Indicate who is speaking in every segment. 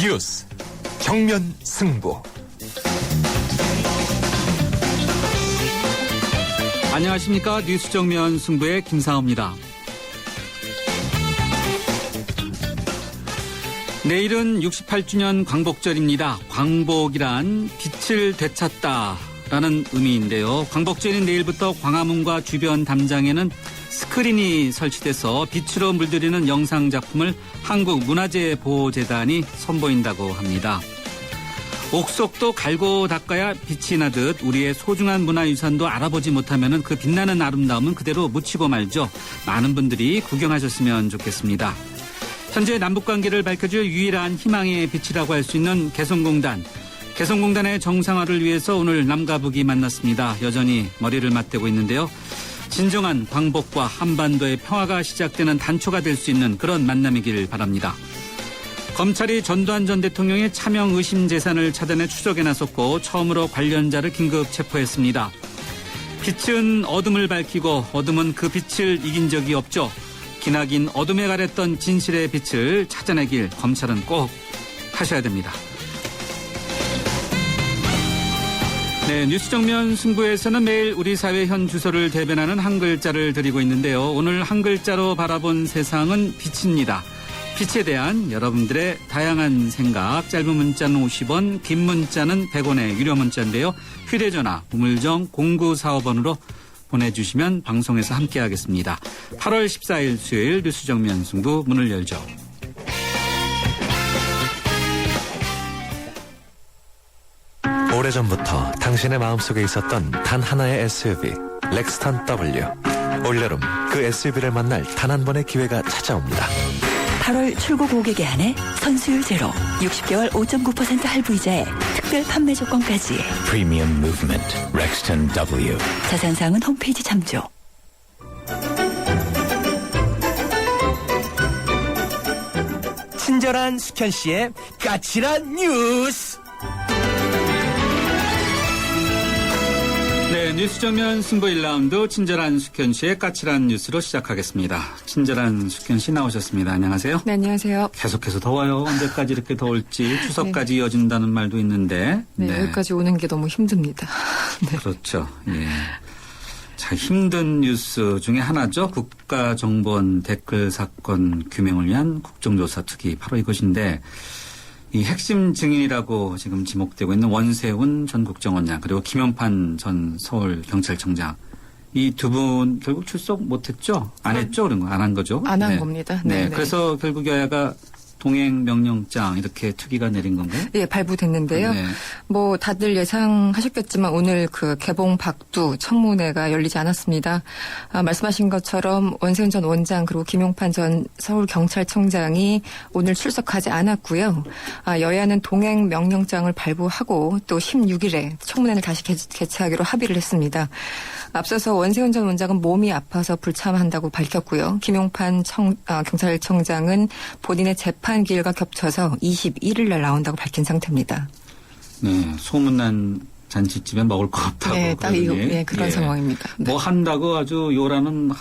Speaker 1: 뉴스 정면 승부.
Speaker 2: 안녕하십니까. 뉴스 정면 승부의 김상호입니다. 내일은 68주년 광복절입니다. 광복이란 빛을 되찾다라는 의미인데요. 광복절인 내일부터 광화문과 주변 담장에는 스크린이 설치돼서 빛으로 물들이는 영상작품을 한국문화재보호재단이 선보인다고 합니다. 옥석도 갈고 닦아야 빛이 나듯 우리의 소중한 문화유산도 알아보지 못하면 그 빛나는 아름다움은 그대로 묻히고 말죠. 많은 분들이 구경하셨으면 좋겠습니다. 현재 남북관계를 밝혀줄 유일한 희망의 빛이라고 할 수 있는 개성공단. 개성공단의 정상화를 위해서 오늘 남과 북이 만났습니다. 여전히 머리를 맞대고 있는데요. 진정한 광복과 한반도의 평화가 시작되는 단초가 될 수 있는 그런 만남이길 바랍니다. 검찰이 전두환 전 대통령의 차명 의심 재산을 찾아내 추적에 나섰고 처음으로 관련자를 긴급 체포했습니다. 빛은 어둠을 밝히고 어둠은 그 빛을 이긴 적이 없죠. 기나긴 어둠에 가렸던 진실의 빛을 찾아내길 검찰은 꼭 하셔야 됩니다. 네, 뉴스 정면 승부에서는 매일 우리 사회 현 주소를 대변하는 한 글자를 드리고 있는데요. 오늘 한 글자로 바라본 세상은 빛입니다. 빛에 대한 여러분들의 다양한 생각, 짧은 문자는 50원, 긴 문자는 100원의 유료 문자인데요. 휴대전화 우물정 0945번으로 보내주시면 방송에서 함께하겠습니다. 8월 14일 수요일 뉴스 정면 승부 문을 열죠.
Speaker 3: 오래전부터 당신의 마음속에 있었던 단 하나의 SUV 렉스턴 W. 올여름 그 SUV를 만날 단 한 번의 기회가 찾아옵니다.
Speaker 4: 8월 출고 고객에 한해 선수율 제로, 60개월 5.9% 할부이자에 특별 판매 조건까지.
Speaker 5: Premium Movement Rexton W.
Speaker 4: 자세한사항은 홈페이지 참조.
Speaker 6: 친절한 숙현 씨의 까칠한 뉴스.
Speaker 2: 네, 뉴스 정면 승부 1라운드 친절한 숙현 씨의 까칠한 뉴스로 시작하겠습니다. 친절한 숙현 씨 나오셨습니다. 안녕하세요.
Speaker 7: 네, 안녕하세요.
Speaker 2: 계속해서 더워요. 언제까지 이렇게 더울지 추석까지 이어진다는 말도 있는데.
Speaker 7: 네, 여기까지 오는 게 너무 힘듭니다. 네.
Speaker 2: 그렇죠. 예. 자, 힘든 뉴스 중에 하나죠. 국가정보원 댓글 사건 규명을 위한 국정조사 특위 바로 이것인데 이 핵심 증인이라고 지금 지목되고 있는 원세훈 전 국정원장 그리고 김용판 전 서울경찰청장 이 두 분 결국 출석 못했죠? 안 했죠? 그런 거 안 한 거죠?
Speaker 7: 안 한 겁니다.
Speaker 2: 네.
Speaker 7: 네.
Speaker 2: 그래서 결국 여야가 동행 명령장 이렇게 특위가 내린 건가요?
Speaker 7: 예, 발부됐는데요.
Speaker 2: 네.
Speaker 7: 뭐 다들 예상하셨겠지만 오늘 그 개봉 박두 청문회가 열리지 않았습니다. 말씀하신 것처럼 원세훈 전 원장 그리고 김용판 전 서울경찰청장이 오늘 출석하지 않았고요. 여야는 동행 명령장을 발부하고 또 16일에 청문회를 다시 개최하기로 합의를 했습니다. 앞서서 원세훈 전 원장은 몸이 아파서 불참한다고 밝혔고요. 김용판 경찰청장은 본인의 재판 기일과 겹쳐서 21일 날 나온다고 밝힌 상태입니다.
Speaker 2: 네, 소문난 잔치집에 먹을 거 없다고.
Speaker 7: 네, 딱 그런 상황입니다. 네.
Speaker 2: 뭐 한다고 아주 요라는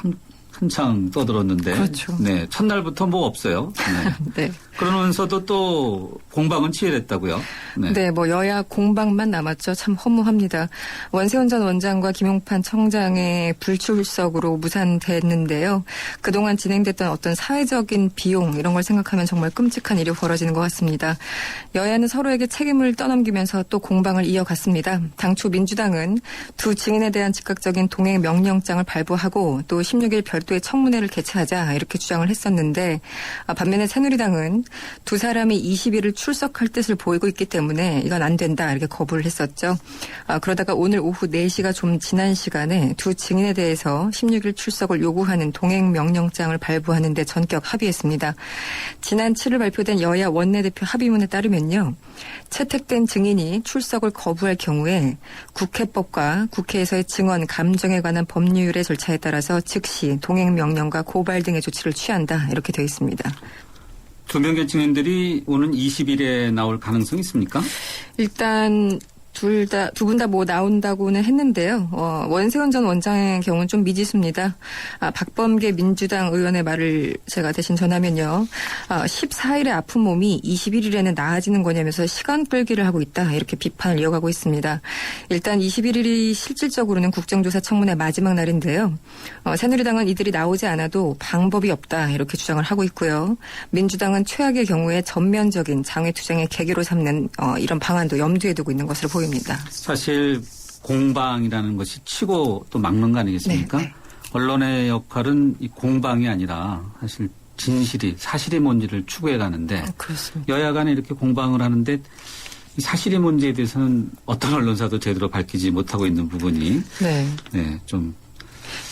Speaker 2: 한창 떠들었는데.
Speaker 7: 그렇죠.
Speaker 2: 네, 첫날부터 뭐 없어요. 네.
Speaker 7: 네.
Speaker 2: 그러면서도 또 공방은 치열했다고요. 네.
Speaker 7: 네, 뭐 여야 공방만 남았죠. 참 허무합니다. 원세훈 전 원장과 김용판 청장의 불출석으로 무산됐는데요. 그동안 진행됐던 어떤 사회적인 비용 이런 걸 생각하면 정말 끔찍한 일이 벌어지는 것 같습니다. 여야는 서로에게 책임을 떠넘기면서 또 공방을 이어갔습니다. 당초 민주당은 두 증인에 대한 즉각적인 동행 명령장을 발부하고 또 16일 별도의 청문회를 개최하자 이렇게 주장을 했었는데 반면에 새누리당은 두 사람이 20일을 출석할 뜻을 보이고 있기 때문에 이건 안 된다 이렇게 거부를 했었죠. 그러다가 오늘 오후 4시가 좀 지난 시간에 두 증인에 대해서 16일 출석을 요구하는 동행 명령장을 발부하는 데 전격 합의했습니다. 지난 7일 발표된 여야 원내대표 합의문에 따르면요. 채택된 증인이 출석을 거부할 경우에 국회법과 국회에서의 증언 감정에 관한 법률의 절차에 따라서 즉시 동행 명령과 고발 등의 조치를 취한다 이렇게 되어 있습니다.
Speaker 2: 두 명의 증인들이 오는 20일에 나올 가능성이 있습니까?
Speaker 7: 일단 두 분 다 뭐 나온다고는 했는데요. 원세훈 전 원장의 경우는 좀 미지수입니다. 박범계 민주당 의원의 말을 제가 대신 전하면요. 14일에 아픈 몸이 21일에는 나아지는 거냐면서 시간 끌기를 하고 있다. 이렇게 비판을 이어가고 있습니다. 일단 21일이 실질적으로는 국정조사 청문회 마지막 날인데요. 새누리당은 이들이 나오지 않아도 방법이 없다. 이렇게 주장을 하고 있고요. 민주당은 최악의 경우에 전면적인 장외투쟁의 계기로 삼는 이런 방안도 염두에 두고 있는 것으로 보입니다.
Speaker 2: 사실 공방이라는 것이 치고 또 막는 거 아니겠습니까?
Speaker 7: 네.
Speaker 2: 언론의 역할은 이 공방이 아니라 사실 진실이 사실이 뭔지를 추구해 가는데
Speaker 7: 그렇습니다.
Speaker 2: 여야 간에 이렇게 공방을 하는데 이 사실이 뭔지에 대해서는 어떤 언론사도 제대로 밝히지 못하고 있는 부분이 좀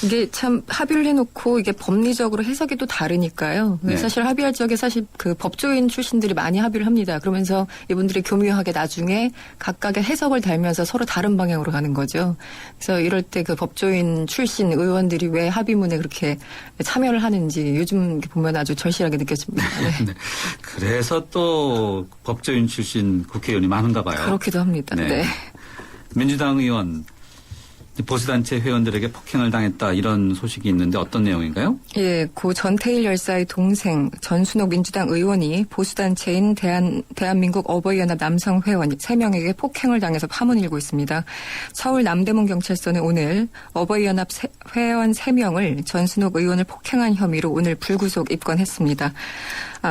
Speaker 7: 이게 참 합의를 해놓고 이게 법리적으로 해석이 또 다르니까요.
Speaker 2: 네.
Speaker 7: 사실 합의할 적에 사실 그 법조인 출신들이 많이 합의를 합니다. 그러면서 이분들이 교묘하게 나중에 각각의 해석을 달면서 서로 다른 방향으로 가는 거죠. 그래서 이럴 때 그 법조인 출신 의원들이 왜 합의문에 그렇게 참여를 하는지 요즘 보면 아주 절실하게 느껴집니다. 네.
Speaker 2: 네. 그래서 또 법조인 출신 국회의원이 많은가 봐요.
Speaker 7: 그렇기도 합니다. 네.
Speaker 2: 민주당 의원 보수단체 회원들에게 폭행을 당했다 이런 소식이 있는데 어떤 내용인가요?
Speaker 7: 예, 고 전태일 열사의 동생 전순옥 민주당 의원이 보수단체인 대한민국 어버이연합 남성회원 3명에게 폭행을 당해서 파문이 일고 있습니다. 서울 남대문 경찰서는 오늘 어버이연합 회원 3명을 전순옥 의원을 폭행한 혐의로 오늘 불구속 입건했습니다.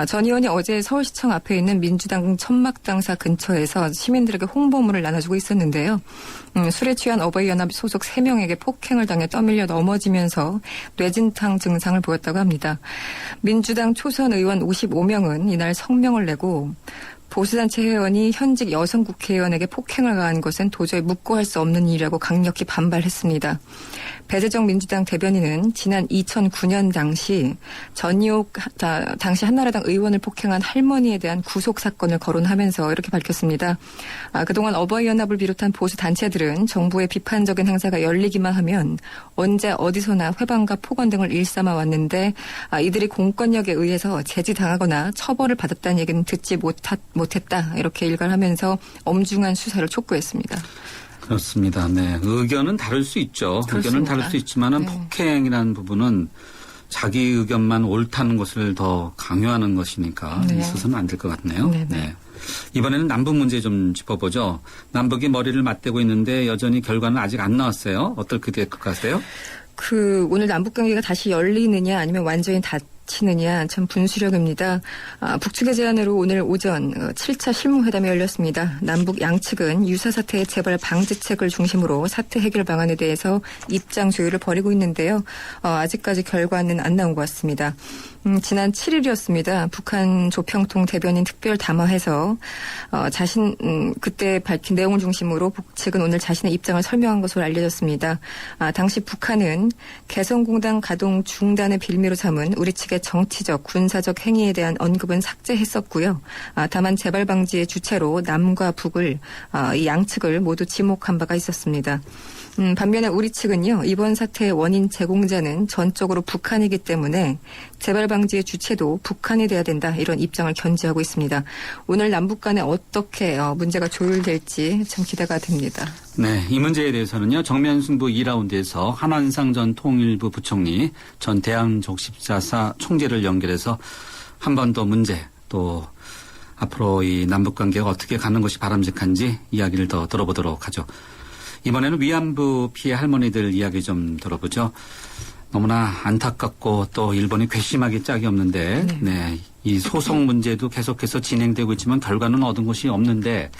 Speaker 7: 전 의원이 어제 서울시청 앞에 있는 민주당 천막당사 근처에서 시민들에게 홍보물을 나눠주고 있었는데요. 술에 취한 어버이연합 소속 3명에게 폭행을 당해 떠밀려 넘어지면서 뇌진탕 증상을 보였다고 합니다. 민주당 초선 의원 55명은 이날 성명을 내고 보수단체 회원이 현직 여성 국회의원에게 폭행을 가한 것은 도저히 묵고할 수 없는 일이라고 강력히 반발했습니다. 배재정 민주당 대변인은 지난 2009년 당시 전희옥 당시 한나라당 의원을 폭행한 할머니에 대한 구속 사건을 거론하면서 이렇게 밝혔습니다. 그동안 어버이연합을 비롯한 보수 단체들은 정부의 비판적인 행사가 열리기만 하면 언제 어디서나 회방과 폭언 등을 일삼아 왔는데 이들이 공권력에 의해서 제지당하거나 처벌을 받았다는 얘기는 듣지 못했다. 이렇게 일갈하면서 엄중한 수사를 촉구했습니다.
Speaker 2: 그렇습니다. 네. 의견은 다를 수 있죠.
Speaker 7: 그렇습니다.
Speaker 2: 의견은 다를 수 있지만은
Speaker 7: 네.
Speaker 2: 폭행이라는 부분은 자기 의견만 옳다는 것을 더 강요하는 것이니까
Speaker 7: 네.
Speaker 2: 있어서는 안 될 것 같네요.
Speaker 7: 네.
Speaker 2: 네. 이번에는 남북 문제 좀 짚어보죠. 남북이 머리를 맞대고 있는데 여전히 결과는 아직 안 나왔어요. 어떻게 될 것 같아요?
Speaker 7: 오늘 남북 관계가 다시 열리느냐 아니면 완전히 닫히느냐 참 분수령입니다. 북측의 제안으로 오늘 오전 7차 실무회담이 열렸습니다. 남북 양측은 유사 사태의 재발 방지책을 중심으로 사태 해결 방안에 대해서 입장 조율을 벌이고 있는데요. 아직까지 결과는 안 나온 것 같습니다. 지난 7일이었습니다. 북한 조평통 대변인 특별 담화에서 그때 밝힌 내용을 중심으로 북측은 오늘 자신의 입장을 설명한 것으로 알려졌습니다. 당시 북한은 개성공단 가동 중단의 빌미로 삼은 우리 측의 정치적, 군사적 행위에 대한 언급은 삭제했었고요. 다만 재발 방지의 주체로 남과 북을 이 양측을 모두 지목한 바가 있었습니다. 반면에 우리 측은요. 이번 사태의 원인 제공자는 전적으로 북한이기 때문에 재발 방지의 주체도 북한이 돼야 된다. 이런 입장을 견지하고 있습니다. 오늘 남북 간에 어떻게 문제가 조율될지 참 기대가 됩니다.
Speaker 2: 네, 이 문제에 대해서는요. 정면 승부 2라운드에서 한원상 전 통일부 부총리, 전 대한족십사사 총재를 연결해서 한 번 더 문제 또 앞으로 이 남북 관계가 어떻게 가는 것이 바람직한지 이야기를 더 들어보도록 하죠. 이번에는 위안부 피해 할머니들 이야기 좀 들어보죠. 너무나 안타깝고 또 일본이 괘씸하기 짝이 없는데 네, 이 소송 문제도 계속해서 진행되고 있지만 결과는 얻은 것이 없는데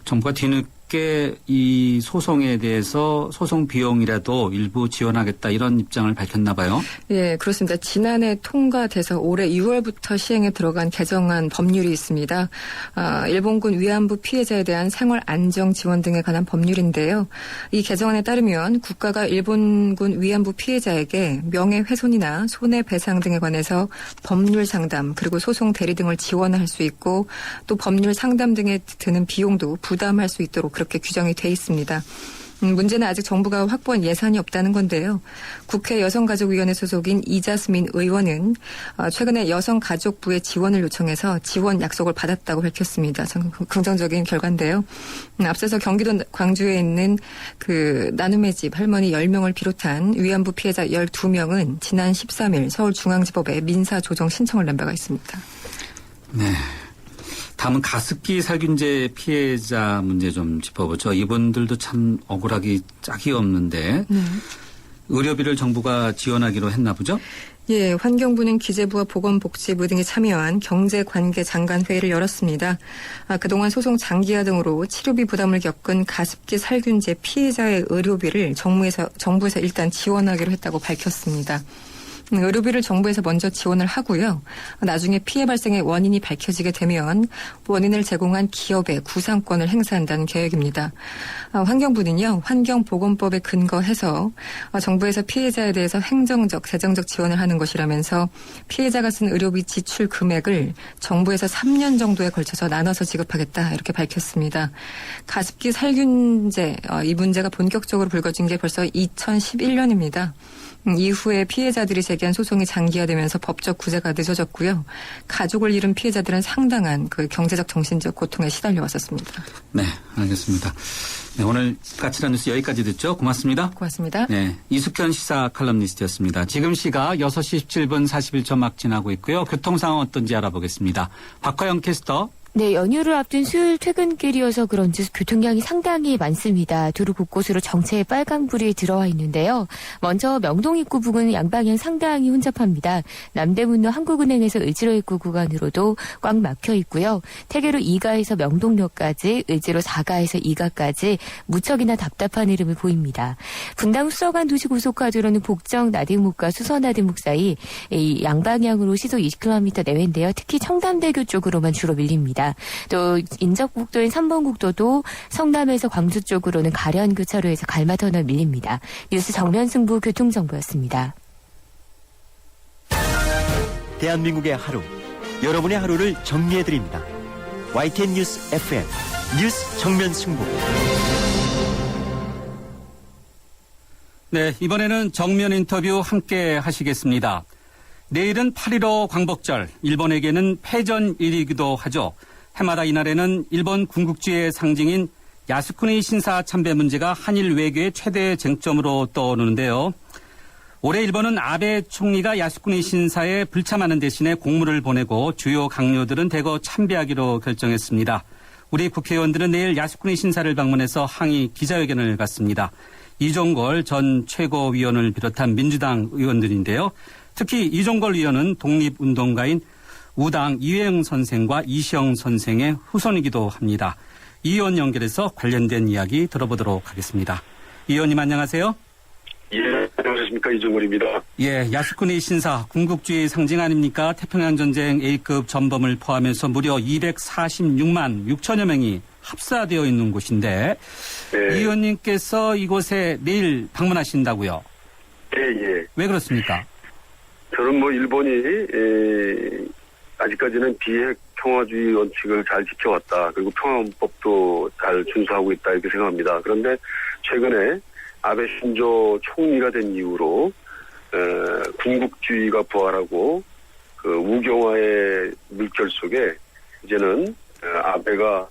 Speaker 2: 정부가 뒤늦게 이 소송에 대해서 소송 비용이라도 일부 지원하겠다 이런 입장을 밝혔나 봐요.
Speaker 7: 예, 그렇습니다. 지난해 통과돼서 올해 6월부터 시행에 들어간 개정안 법률이 있습니다. 일본군 위안부 피해자에 대한 생활 안정 지원 등에 관한 법률인데요. 이 개정안에 따르면 국가가 일본군 위안부 피해자에게 명예훼손이나 손해배상 등에 관해서 법률 상담 그리고 소송 대리 등을 지원할 수 있고 또 법률 상담 등에 드는 비용도 부담할 수 있도록 그렇게 규정이 돼 있습니다. 문제는 아직 정부가 확보한 예산이 없다는 건데요. 국회 여성가족위원회 소속인 이자스민 의원은 최근에 여성가족부에 지원을 요청해서 지원 약속을 받았다고 밝혔습니다. 참 긍정적인 결과인데요. 앞서서 경기도 광주에 있는 그 나눔의 집 할머니 10명을 비롯한 위안부 피해자 12명은 지난 13일 서울중앙지법에 민사조정 신청을 낸 바가 있습니다.
Speaker 2: 네. 다음은 가습기 살균제 피해자 문제 좀 짚어보죠. 이분들도 참 억울하기 짝이 없는데 의료비를 정부가 지원하기로 했나 보죠?
Speaker 7: 예, 환경부는 기재부와 보건복지부 등이 참여한 경제관계장관회의를 열었습니다. 그동안 소송 장기화 등으로 치료비 부담을 겪은 가습기 살균제 피해자의 의료비를 정부에서 일단 지원하기로 했다고 밝혔습니다. 의료비를 정부에서 먼저 지원을 하고요. 나중에 피해 발생의 원인이 밝혀지게 되면 원인을 제공한 기업에 구상권을 행사한다는 계획입니다. 환경부는요. 환경보건법에 근거해서 정부에서 피해자에 대해서 행정적, 재정적 지원을 하는 것이라면서 피해자가 쓴 의료비 지출 금액을 정부에서 3년 정도에 걸쳐서 나눠서 지급하겠다 이렇게 밝혔습니다. 가습기 살균제 이 문제가 본격적으로 불거진 게 벌써 2011년입니다. 이후에 피해자들이 제기한 소송이 장기화되면서 법적 구제가 늦어졌고요. 가족을 잃은 피해자들은 상당한 그 경제적 정신적 고통에 시달려 왔었습니다.
Speaker 2: 네, 알겠습니다. 네, 오늘 까칠한 뉴스 여기까지 듣죠. 고맙습니다.
Speaker 7: 고맙습니다.
Speaker 2: 네, 이숙현 시사 칼럼니스트였습니다. 지금 시각 6시 17분 41초 막 지나고 있고요. 교통 상황 어떤지 알아보겠습니다. 박화영 캐스터.
Speaker 8: 네, 연휴를 앞둔 수요일 퇴근길이어서 그런지 교통량이 상당히 많습니다. 도로 곳곳으로 정체의 빨간불이 들어와 있는데요. 먼저 명동 입구 부근 양방향 상당히 혼잡합니다. 남대문로 한국은행에서 을지로 입구 구간으로도 꽉 막혀 있고요. 태계로 2가에서 명동역까지, 을지로 4가에서 2가까지 무척이나 답답한 흐름을 보입니다. 분당 수서간 도시고속화도로는 복정 나들목과 수서나들목 사이 이 양방향으로 시속 20km 내외인데요. 특히 청담대교 쪽으로만 주로 밀립니다. 또 인접국도인 3번 국도도 성남에서 광주 쪽으로는 가련 교차로에서 갈마터널 밀립니다. 뉴스 정면승부 교통정보였습니다.
Speaker 6: 대한민국의 하루, 여러분의 하루를 정리해드립니다. YTN 뉴스 FM 뉴스 정면승부.
Speaker 2: 네, 이번에는 정면 인터뷰 함께 하시겠습니다. 내일은 8.15 광복절, 일본에게는 패전일이기도 하죠. 해마다 이날에는 일본 군국주의의 상징인 야스쿠니 신사 참배 문제가 한일 외교의 최대 쟁점으로 떠오르는데요. 올해 일본은 아베 총리가 야스쿠니 신사에 불참하는 대신에 공문을 보내고 주요 강요들은 대거 참배하기로 결정했습니다. 우리 국회의원들은 내일 야스쿠니 신사를 방문해서 항의 기자회견을 갖습니다. 이종걸 전 최고위원을 비롯한 민주당 의원들인데요. 특히 이종걸 의원은 독립운동가인 우당 이회영 선생과 이시영 선생의 후손이기도 합니다. 이 의원 연결해서 관련된 이야기 들어보도록 하겠습니다. 이 의원님 안녕하세요.
Speaker 9: 예, 안녕하십니까. 이종걸입니다.
Speaker 2: 예, 야스쿠니 신사 군국주의 상징 아닙니까? 태평양전쟁 A급 전범을 포함해서 무려 246만 6천여 명이 합사되어 있는 곳인데 이 의원님께서 이곳에 내일 방문하신다고요?
Speaker 9: 예.
Speaker 2: 왜 그렇습니까?
Speaker 9: 저는 일본이 아직까지는 비핵 평화주의 원칙을 잘 지켜왔다. 그리고 평화헌법도 잘 준수하고 있다 이렇게 생각합니다. 그런데 최근에 아베 신조 총리가 된 이후로 군국주의가 부활하고 그 우경화의 물결 속에 이제는 아베가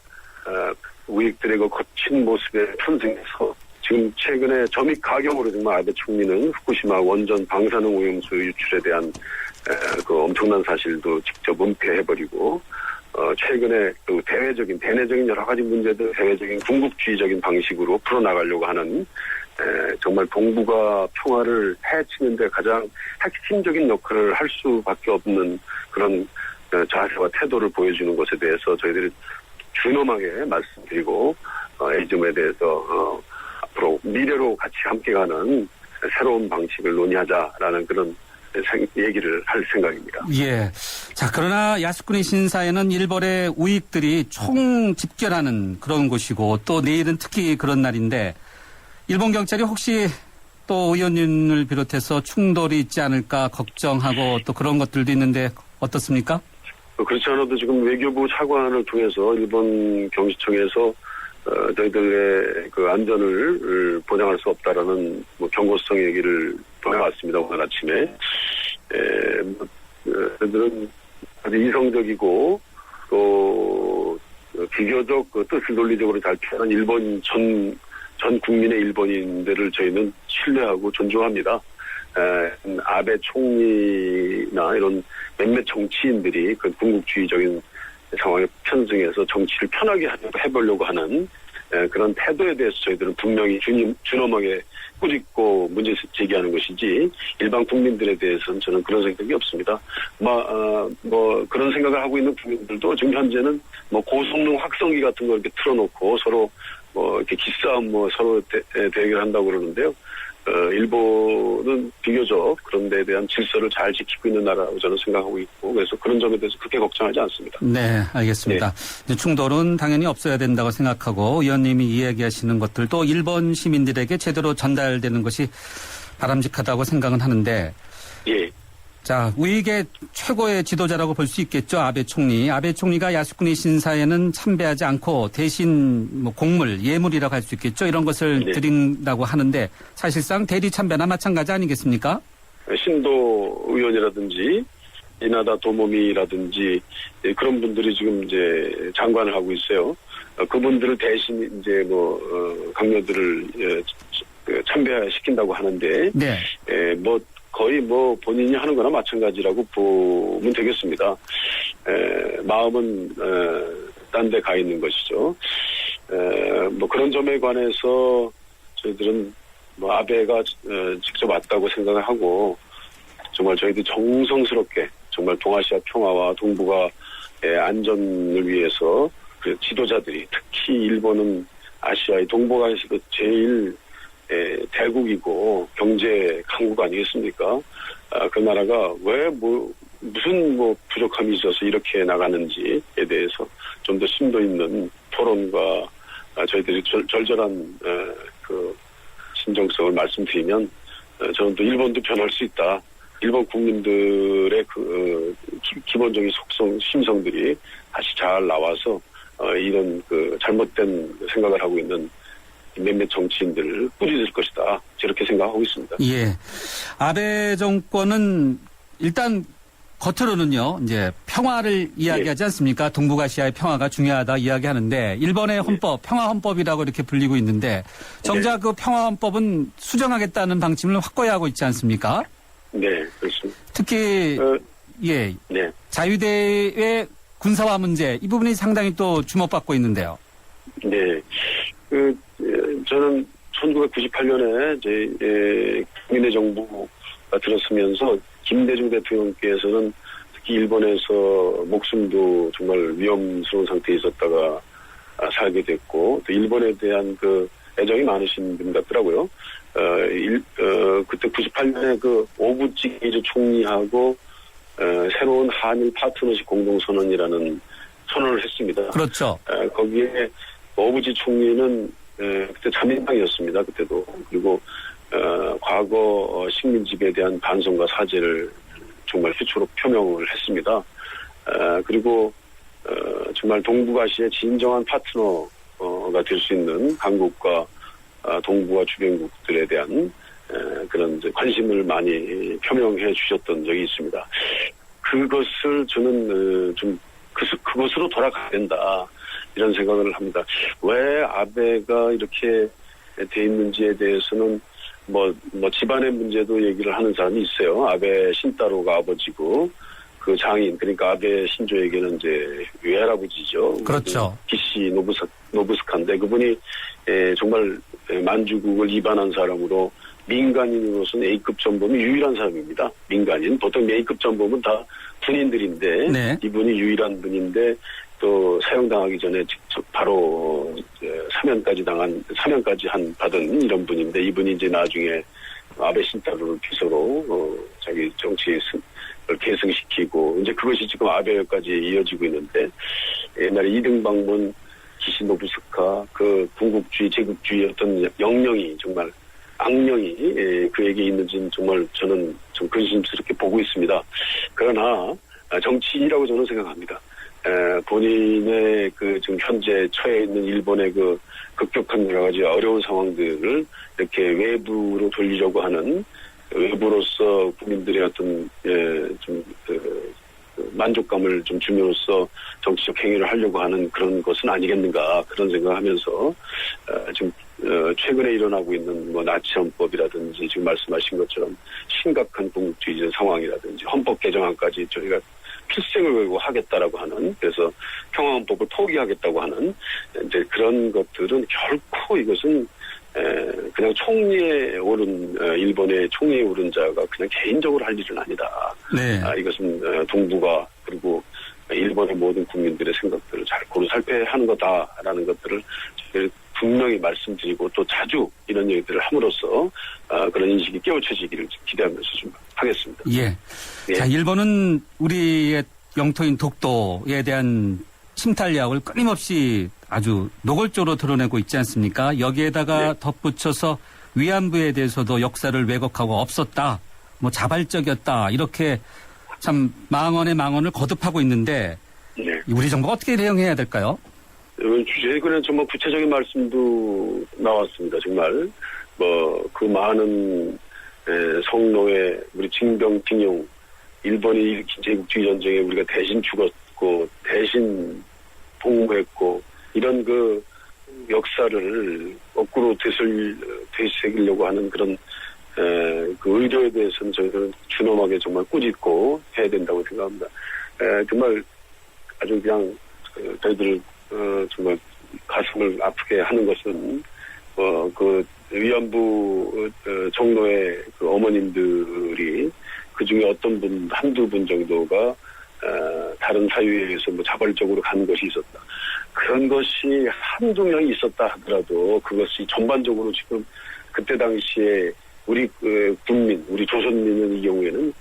Speaker 9: 우익들의 그 거친 모습에 편승해서 지금 최근에 점입 가경으로 정말 아베 총리는 후쿠시마 원전 방사능 오염수 유출에 대한 그 엄청난 사실도 직접 은폐해버리고 최근에 그 대내적인 여러 가지 문제들 대외적인 궁극주의적인 방식으로 풀어나가려고 하는 정말 동북아 평화를 해치는데 가장 핵심적인 역할을 할 수밖에 없는 그런 자세와 태도를 보여주는 것에 대해서 저희들이 준엄하게 말씀드리고 이 점에 대해서 앞으로 미래로 같이 함께 가는 새로운 방식을 논의하자라는 그런 얘기를 할 생각입니다.
Speaker 2: 예. 자, 그러나 야스쿠니 신사에는 일본의 우익들이 총집결하는 그런 곳이고 또 내일은 특히 그런 날인데 일본 경찰이 혹시 또 의원님을 비롯해서 충돌이 있지 않을까 걱정하고 또 그런 것들도 있는데 어떻습니까?
Speaker 9: 그렇지 않아도 지금 외교부 차관을 통해서 일본 경시청에서 저희들의 그 안전을 보장할 수 없다라는 뭐 경고성 얘기를 보내왔습니다. 오늘 아침에. 저희들은 아주 이성적이고 또 비교적 그 뜻을 논리적으로 잘 표현한 일본 전 국민의 일본인들을 저희는 신뢰하고 존중합니다. 아베 총리나 이런 몇몇 정치인들이 그 군국주의적인 상황에 편승해서 정치를 편하게 해보려고 하는 그런 태도에 대해서 저희들은 분명히 준엄하게 꾸짖고 문제 제기하는 것이지 일반 국민들에 대해서는 저는 그런 생각이 없습니다. 뭐 그런 생각을 하고 있는 국민들도 지금 현재는 뭐 고성능 확성기 같은 걸 이렇게 틀어놓고 서로 뭐 이렇게 기싸움 뭐 서로 대결한다고 그러는데요. 일본은 비교적 그런 데에 대한 질서를 잘 지키고 있는 나라라고 저는 생각하고 있고 그래서 그런 점에 대해서 그렇게 걱정하지 않습니다.
Speaker 2: 네, 알겠습니다. 네. 충돌은 당연히 없어야 된다고 생각하고 의원님이 이야기하시는 것들도 일본 시민들에게 제대로 전달되는 것이 바람직하다고 생각은 하는데
Speaker 9: 예.
Speaker 2: 자, 우익의 최고의 지도자라고 볼 수 있겠죠. 아베 총리. 아베 총리가 야스쿠니 신사에는 참배하지 않고 대신 뭐 공물, 예물이라고 할 수 있겠죠. 이런 것을 드린다고 하는데 사실상 대리 참배나 마찬가지 아니겠습니까?
Speaker 9: 신도 의원이라든지 이나다 도모미라든지 그런 분들이 지금 이제 장관을 하고 있어요. 그분들을 대신 이제 강요들을 참배시킨다고 하는데
Speaker 2: 네.
Speaker 9: 거의 본인이 하는 거나 마찬가지라고 보면 되겠습니다. 마음은 딴 데 가 있는 것이죠. 그런 점에 관해서 저희들은 아베가 직접 왔다고 생각을 하고 정말 저희들이 정성스럽게 정말 동아시아 평화와 동북아의 안전을 위해서 그 지도자들이 특히 일본은 아시아의 동북아에서도 제일 대국이고 경제 강국 아니겠습니까? 그 나라가 왜 무슨 부족함이 있어서 이렇게 나가는지에 대해서 좀 더 심도 있는 토론과 저희들이 절절한 그 신정성을 말씀드리면 저는 또 일본도 변할 수 있다. 일본 국민들의 그 기본적인 심성들이 다시 잘 나와서 이런 그 잘못된 생각을 하고 있는 몇몇 정치인들을 꾸짖을 것이다. 저렇게 생각하고 있습니다.
Speaker 2: 예. 아베 정권은 일단 겉으로는요, 이제 평화를 이야기하지 않습니까? 동북아시아의 평화가 중요하다 이야기하는데 일본의 헌법, 평화헌법이라고 이렇게 불리고 있는데 정작 그 평화헌법은 수정하겠다는 방침을 확고히 하고 있지 않습니까?
Speaker 9: 네, 그렇습니다.
Speaker 2: 특히 자유대의 군사화 문제 이 부분이 상당히 또 주목받고 있는데요.
Speaker 9: 네. 저는 1998년에 국민의 정부가 들었으면서 김대중 대통령께서는 특히 일본에서 목숨도 정말 위험스러운 상태에 있었다가 살게 됐고 또 일본에 대한 그 애정이 많으신 분 같더라고요. 그때 98년에 그 오부찌 총리하고 새로운 한일 파트너십 공동선언이라는 선언을 했습니다.
Speaker 2: 그렇죠.
Speaker 9: 거기에 오부지 총리는 그때 자민당이었습니다. 그때도. 그리고 과거 식민지배에 대한 반성과 사죄를 정말 최초로 표명을 했습니다. 그리고 정말 동북아시아의 진정한 파트너가 될 수 있는 한국과 동북아 주변국들에 대한 그런 관심을 많이 표명해 주셨던 적이 있습니다. 그것을 저는 좀 그것으로 돌아가야 된다. 이런 생각을 합니다. 왜 아베가 이렇게 돼 있는지에 대해서는 집안의 문제도 얘기를 하는 사람이 있어요. 아베 신따로가 아버지고 그 장인 그러니까 아베 신조에게는 이제 외할아버지죠.
Speaker 2: 그렇죠.
Speaker 9: 기시 노부스카인데 그분이 정말 만주국을 이반한 사람으로 민간인으로서는 A급 전범이 유일한 사람입니다. 민간인. 보통 A급 전범은 다 군인들인데 이분이 유일한 분인데 또 사형당하기 전에 직접 바로 사면까지 받은 이런 분인데 이분이 이제 나중에 아베 신따로를 비서로 자기 정치를 계승시키고 이제 그것이 지금 아베까지 이어지고 있는데 옛날에 이등방문 기시노부스카 그 군국주의 제국주의 어떤 영령이 정말 악령이 그에게 있는지는 정말 저는 좀 근심스럽게 보고 있습니다. 그러나 정치라고 저는 생각합니다. 본인의 그 지금 현재 처해 있는 일본의 그 급격한 여러 가지 어려운 상황들을 이렇게 외부로 돌리려고 하는 외부로서 국민들의 어떤 만족감을 좀 주면서 정치적 행위를 하려고 하는 그런 것은 아니겠는가 그런 생각하면서 지금 최근에 일어나고 있는 뭐 나치헌법이라든지 지금 말씀하신 것처럼 심각한 공국주의적 상황이라든지 헌법 개정안까지 저희가 필생을 걸고 하겠다라고 하는 그래서 평화헌법을 포기하겠다고 하는 이제 그런 것들은 결코 이것은 그냥 총리에 오른 일본의 총리에 오른 자가 그냥 개인적으로 할 일은 아니다.
Speaker 2: 네.
Speaker 9: 이것은 동북아 그리고 일본의 모든 국민들의 생각들을 잘 고루 살펴야 하는 거다라는 것들을 분명히 말씀드리고 또 자주 이런 얘기들을 함으로써 그런 인식이 깨우쳐지기를 기대하면서 좀 하겠습니다.
Speaker 2: 예.
Speaker 9: 예.
Speaker 2: 자, 일본은 우리의 영토인 독도에 대한 침탈력을 끊임없이 아주 노골적으로 드러내고 있지 않습니까? 여기에다가
Speaker 9: 네.
Speaker 2: 덧붙여서 위안부에 대해서도 역사를 왜곡하고 없었다, 뭐 자발적이었다 이렇게 참 망언의 망언을 거듭하고 있는데
Speaker 9: 네.
Speaker 2: 우리 정부가 어떻게 대응해야 될까요?
Speaker 9: 최근에 정말 구체적인 말씀도 나왔습니다. 정말 그 많은 성노예 우리 징병징용 일본이 일으킨 제국주의 전쟁에 우리가 대신 죽었고 대신 복무했고 이런 그 역사를 거꾸로 되새기려고 하는 그런 그 의도에 대해서는 저희들은 준엄하게 정말 꾸짖고 해야 된다고 생각합니다. 정말 아주 그냥 저희들 정말 가슴을 아프게 하는 것은 그 위안부 종로의 그 어머님들이 그 중에 어떤 분 한두 분 정도가 다른 사유에 의해서 뭐 자발적으로 간 것이 있었다. 그런 것이 한두 명이 있었다 하더라도 그것이 전반적으로 지금 그때 당시에 우리 국민, 우리 조선민의 경우에는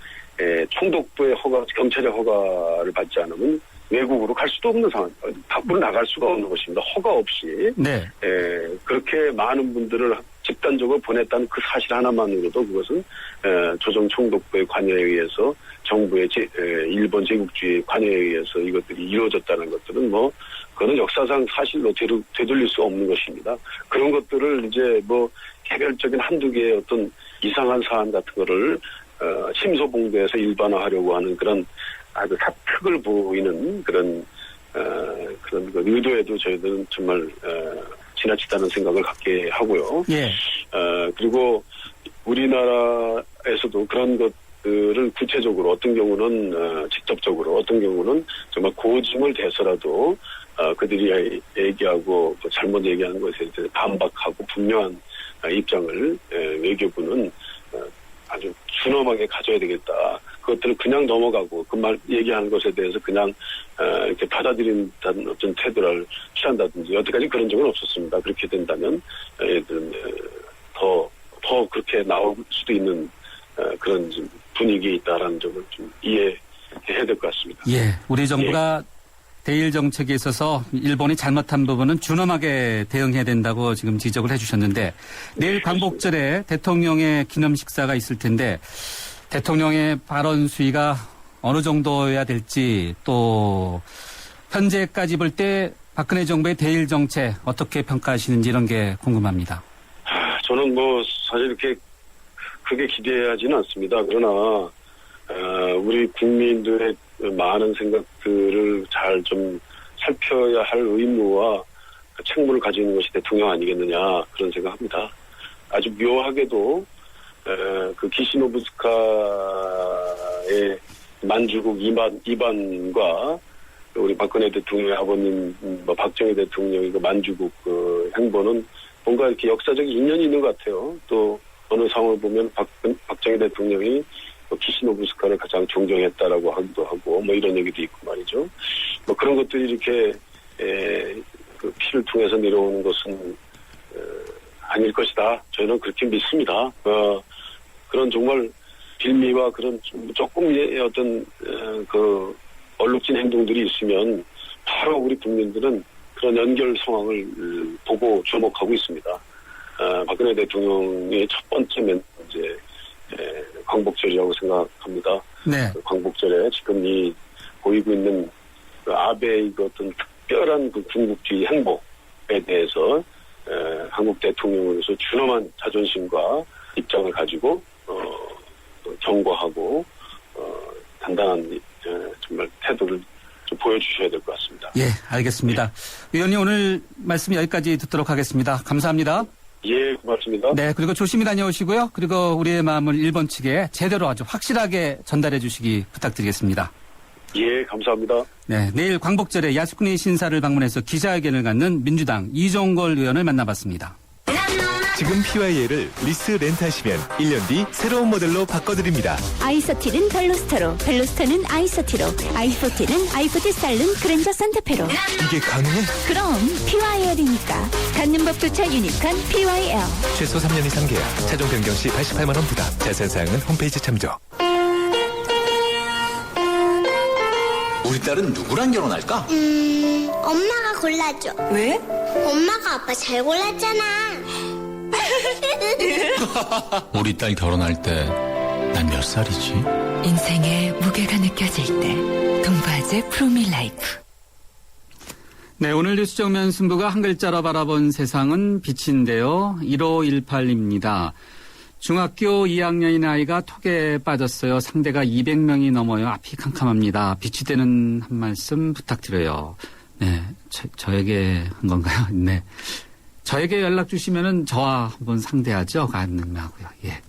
Speaker 9: 총독부의 경찰의 허가를 받지 않으면 외국으로 갈 수도 없는 상황, 밖으로 나갈 수가 없는 것입니다. 허가 없이
Speaker 2: 네.
Speaker 9: 그렇게 많은 분들을 집단적으로 보냈다는 그 사실 하나만으로도 그것은 조정 총독부의 관여에 의해서 정부의 일본 제국주의 관여에 의해서 이것들이 이루어졌다는 것들은 뭐 그거는 역사상 사실로 되돌릴 수 없는 것입니다. 그런 것들을 이제 뭐 개별적인 한두 개의 어떤 이상한 사안 같은 거를 침소봉대에서 일반화하려고 하는 그런 아주 사특을 보이는 그런 그 의도에도 저희들은 정말 지나치다는 생각을 갖게 하고요.
Speaker 2: 예.
Speaker 9: 그리고 우리나라에서도 그런 것들을 구체적으로 어떤 경우는 직접적으로 어떤 경우는 정말 고짐을 대서라도 그들이 얘기하고 잘못 얘기하는 것에 대해서 반박하고 분명한 입장을 외교부는 아주 준엄하게 가져야 되겠다. 그것들을 그냥 넘어가고 그 말 얘기하는 것에 대해서 그냥 이렇게 받아들인다는 어떤 태도를 취한다든지 여태까지 그런 적은 없었습니다. 그렇게 된다면 더 그렇게 나올 수도 있는 그런 분위기에 있다라는 점을 좀 이해해야 될 것 같습니다.
Speaker 2: 예, 우리 정부가 대일 정책에 있어서 일본이 잘못한 부분은 준엄하게 대응해야 된다고 지금 지적을 해주셨는데 내일 광복절에 대통령의 기념 식사가 있을 텐데 대통령의 발언 수위가 어느 정도여야 될지 또 현재까지 볼 때 박근혜 정부의 대일 정책 어떻게 평가하시는지 이런 게 궁금합니다.
Speaker 9: 저는 뭐 사실 이렇게 크게 기대하지는 않습니다. 그러나 우리 국민들의 많은 생각들을 잘 좀 살펴야 할 의무와 책무를 가지고 있는 것이 대통령 아니겠느냐 그런 생각합니다. 아주 묘하게도 그 기시노부스카의 만주국 이반과 우리 박근혜 대통령의 아버님 박정희 대통령의 그 만주국 그 행보는 뭔가 이렇게 역사적 인연이 있는 것 같아요. 또 어느 상황을 보면 박정희 대통령이 키시노부스카를 가장 존경했다라고 하기도 하고 뭐 이런 얘기도 있고 말이죠. 뭐 그런 것들이 이렇게 그 피를 통해서 내려오는 것은 아닐 것이다. 저희는 그렇게 믿습니다. 그런 정말 빌미와 그런 조금의 어떤 그 얼룩진 행동들이 있으면 바로 우리 국민들은 그런 연결 상황을 보고 주목하고 있습니다. 박근혜 대통령의 첫 번째 이제 광복절이라고 생각합니다.
Speaker 2: 네.
Speaker 9: 광복절에 지금 이 보이고 있는 그 아베의 그 어떤 특별한 그 군국주의 행보에 대해서 한국 대통령으로서 준엄한 자존심과 입장을 가지고 경고하고 단단한 정말 태도를 좀 보여주셔야 될 것 같습니다.
Speaker 2: 예, 알겠습니다. 의원님 오늘 말씀 여기까지 듣도록 하겠습니다. 감사합니다.
Speaker 9: 예, 고맙습니다.
Speaker 2: 네, 그리고 조심히 다녀오시고요. 그리고 우리의 마음을 일본 측에 제대로 아주 확실하게 전달해 주시기 부탁드리겠습니다.
Speaker 9: 예, 감사합니다.
Speaker 2: 네, 내일 광복절에 야스쿠니 신사를 방문해서 기자회견을 갖는 민주당 이종걸 의원을 만나봤습니다.
Speaker 1: 지금 PYA를 리스 렌트하시면 1년 뒤 새로운 모델로 바꿔드립니다.
Speaker 10: 아이서티는 벨로스터로, 벨로스터는 아이서티로, 아이포티는 아이포티 스타일은 그랜저 산타페로.
Speaker 1: 이게 가능해?
Speaker 10: 그럼 PYL이니까. 갖는 법조차 유니크한 PYL.
Speaker 1: 최소 3년 이상 계약. 최종 변경 시 88만 원 부담. 자세한 사항은 홈페이지 참조.
Speaker 5: 우리 딸은 누구랑 결혼할까?
Speaker 10: 엄마가 골라줘.
Speaker 4: 왜?
Speaker 10: 엄마가 아빠 잘 골랐잖아.
Speaker 5: 우리 딸 결혼할 때 난 몇 살이지?
Speaker 4: 인생의 무게가 느껴질 때 동바제 프로밀라이프.
Speaker 2: 네, 오늘 뉴스 정면 승부가 한 글자로 바라본 세상은 빛인데요. 1518입니다. 중학교 2학년인 아이가 톡에 빠졌어요. 상대가 200명이 넘어요. 앞이 캄캄합니다. 빛이 되는 한 말씀 부탁드려요. 네, 저에게 한 건가요? 네. 저에게 연락 주시면은 저와 한번 상대하죠. 가능하고요. 예.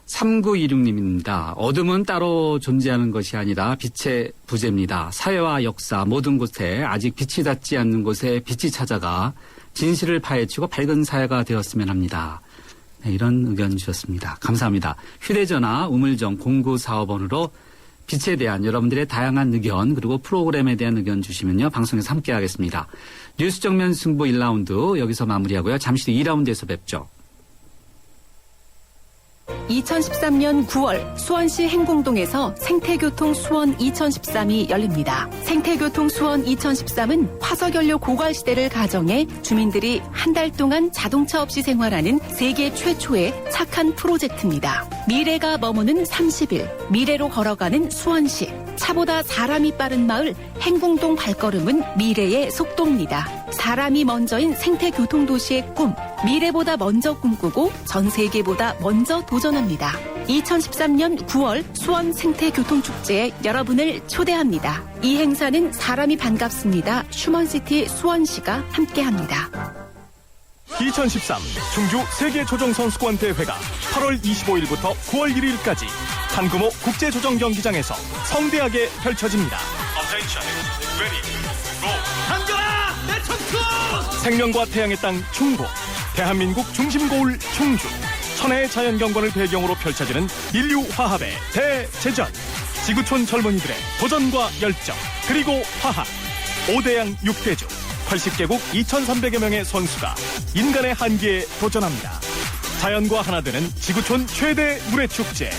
Speaker 2: 3926님입니다. 어둠은 따로 존재하는 것이 아니라 빛의 부재입니다. 사회와 역사 모든 곳에 아직 빛이 닿지 않는 곳에 빛이 찾아가 진실을 파헤치고 밝은 사회가 되었으면 합니다. 네, 이런 의견 주셨습니다. 감사합니다. 휴대전화 우물정 0945번으로 빛에 대한 여러분들의 다양한 의견 그리고 프로그램에 대한 의견 주시면요. 방송에서 함께하겠습니다. 뉴스 정면 승부 1라운드 여기서 마무리하고요. 잠시 후 2라운드에서 뵙죠.
Speaker 11: 2013년 9월 수원시 행궁동에서 생태교통 수원 2013이 열립니다. 생태교통 수원 2013은 화석연료 고갈 시대를 가정해 주민들이 한 달 동안 자동차 없이 생활하는 세계 최초의 착한 프로젝트입니다. 미래가 머무는 30일, 미래로 걸어가는 수원시. 차보다 사람이 빠른 마을 행궁동 발걸음은 미래의 속도입니다. 사람이 먼저인 생태교통도시의 꿈, 미래보다 먼저 꿈꾸고 전 세계보다 먼저 도전합니다. 2013년 9월 수원 생태교통축제에 여러분을 초대합니다. 이 행사는 사람이 반갑습니다. 휴먼시티 수원시가 함께합니다.
Speaker 12: 2013 충주 세계조정선수권 대회가 8월 25일부터 9월 1일까지 한금호 국제조정경기장에서 성대하게 펼쳐집니다. 당겨라! 내 청춘! 생명과 태양의 땅 충북, 대한민국 중심고을 충주, 천혜의 자연경관을 배경으로 펼쳐지는 인류화합의 대제전. 지구촌 젊은이들의 도전과 열정, 그리고 화합. 5대양 6대주, 80개국 2,300여 명의 선수가 인간의 한계에 도전합니다. 자연과 하나 되는 지구촌 최대 물회축제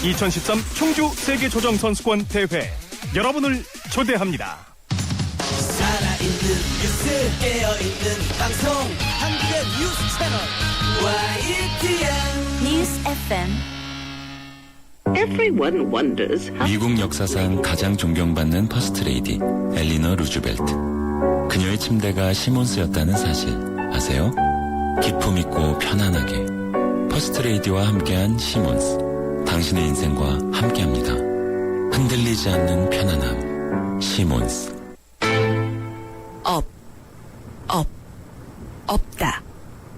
Speaker 12: 2013 충주 세계조정선수권 대회 여러분을 초대합니다.
Speaker 13: 살아있는 뉴스 깨어있는 방송 한국의 뉴스 채널 YTN
Speaker 10: 뉴스 FM.
Speaker 14: Everyone wonders how...
Speaker 5: 미국 역사상 가장 존경받는 퍼스트레이디 엘리너 루즈벨트. 그녀의 침대가 시몬스였다는 사실 아세요? 기품 있고 편안하게 퍼스트레이디와 함께한 시몬스. 당신의 인생과 함께합니다. 흔들리지 않는 편안함 시몬스.
Speaker 4: 없다.